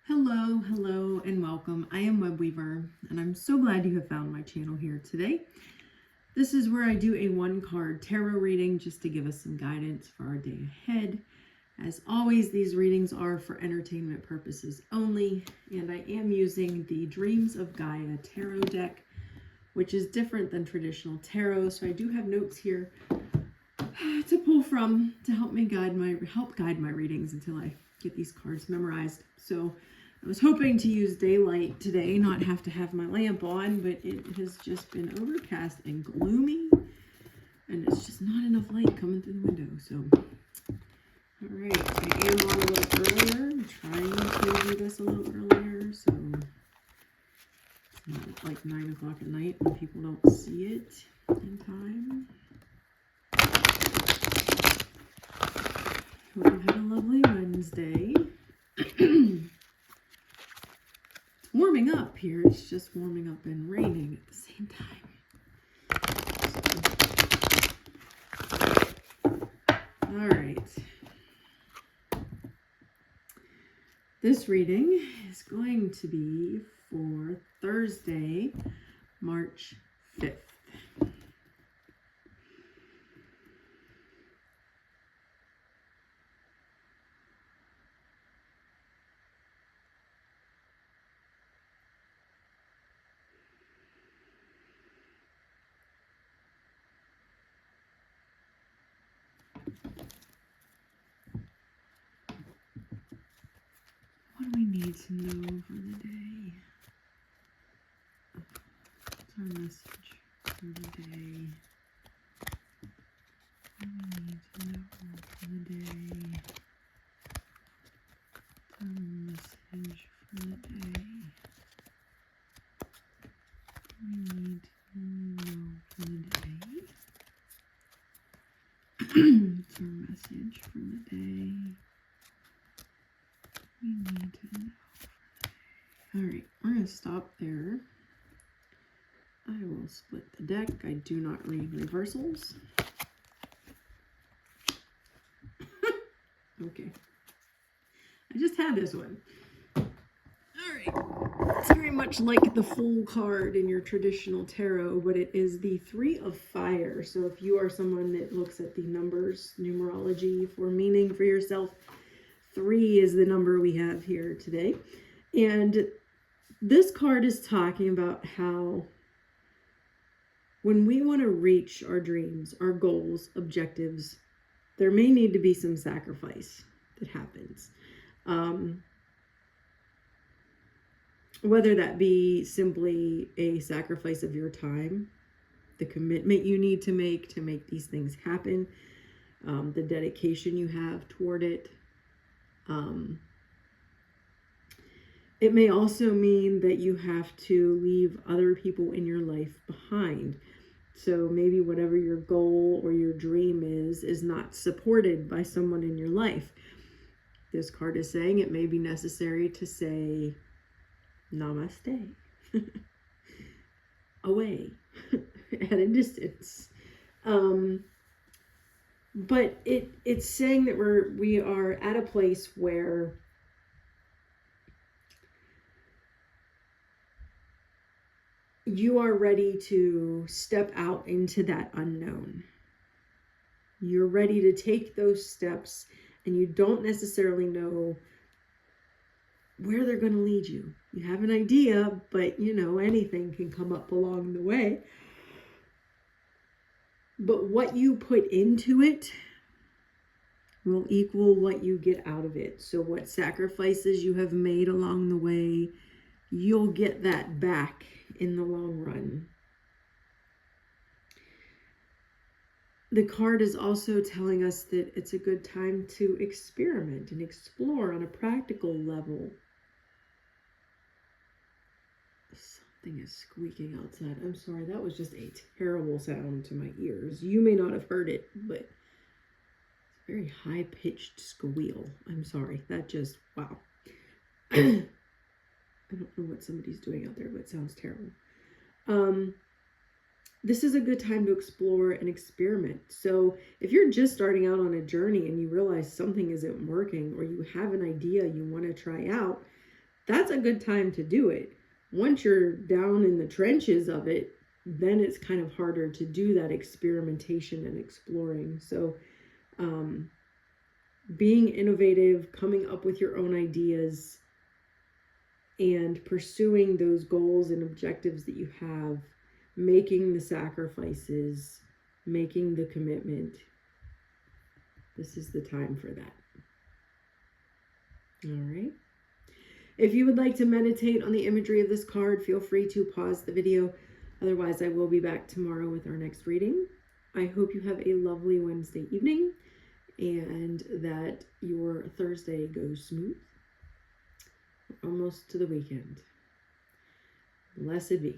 Hello, and welcome. I am Webweaver, and I'm so glad you have found my channel here today. This is where I do a one-card tarot reading just to give us some guidance for our day ahead. As always, these readings are for entertainment purposes only, and I am using the Dreams of Gaia tarot deck, which is different than traditional tarot, so I do have notes here to pull from to help guide my readings until I get these cards memorized. So I was hoping to use daylight today, not have to have my lamp on, but it has just been overcast and gloomy, and it's just not enough light coming through the window. So, all right, I am on a little earlier. I'm trying to do this a little earlier, so it's not like 9 o'clock at night when people don't see it in time. Hope you had a lovely Wednesday. It's warming up here. It's just warming up and raining at the same time. All right. This reading is going to be for Thursday, March 5th. What do we need to know for the day? What's our message for the day? What do we need to know for the day? What's our message for the day? We need to know for the day. What's our message for the day? We need to know. All right, we're going to stop there. I will split the deck. I do not read reversals. Okay. I just had this one. All right. It's very much like the Fool card in your traditional tarot, but it is the Three of Fire. So if you are someone that looks at the numbers, numerology for meaning for yourself, 3 is the number we have here today. And this card is talking about how when we want to reach our dreams, our goals, objectives, there may need to be some sacrifice that happens. Whether that be simply a sacrifice of your time, the commitment you need to make these things happen, the dedication you have toward it. It may also mean that you have to leave other people in your life behind. So maybe whatever your goal or your dream is not supported by someone in your life. This card is saying it may be necessary to say namaste away at a distance. But it's saying that we are at a place where you are ready to step out into that unknown. You're ready to take those steps, and you don't necessarily know where they're going to lead you. You have an idea, but anything can come up along the way. But what you put into it will equal what you get out of it. So what sacrifices you have made along the way, you'll get that back in the long run. The card is also telling us that it's a good time to experiment and explore on a practical level. Something is squeaking outside. I'm sorry, that was just a terrible sound to my ears. You may not have heard it, but it's a very high-pitched squeal. I'm sorry, that just, wow. I don't know what somebody's doing out there, but it sounds terrible. This is a good time to explore and experiment. So if you're just starting out on a journey and you realize something isn't working, or you have an idea you want to try out, that's a good time to do it. Once you're down in the trenches of it, then it's kind of harder to do that experimentation and exploring. So being innovative, coming up with your own ideas, and pursuing those goals and objectives that you have, making the sacrifices, making the commitment. This is the time for that. All right. If you would like to meditate on the imagery of this card, feel free to pause the video. Otherwise, I will be back tomorrow with our next reading. I hope you have a lovely Wednesday evening and that your Thursday goes smooth. We're almost to the weekend. Blessed be.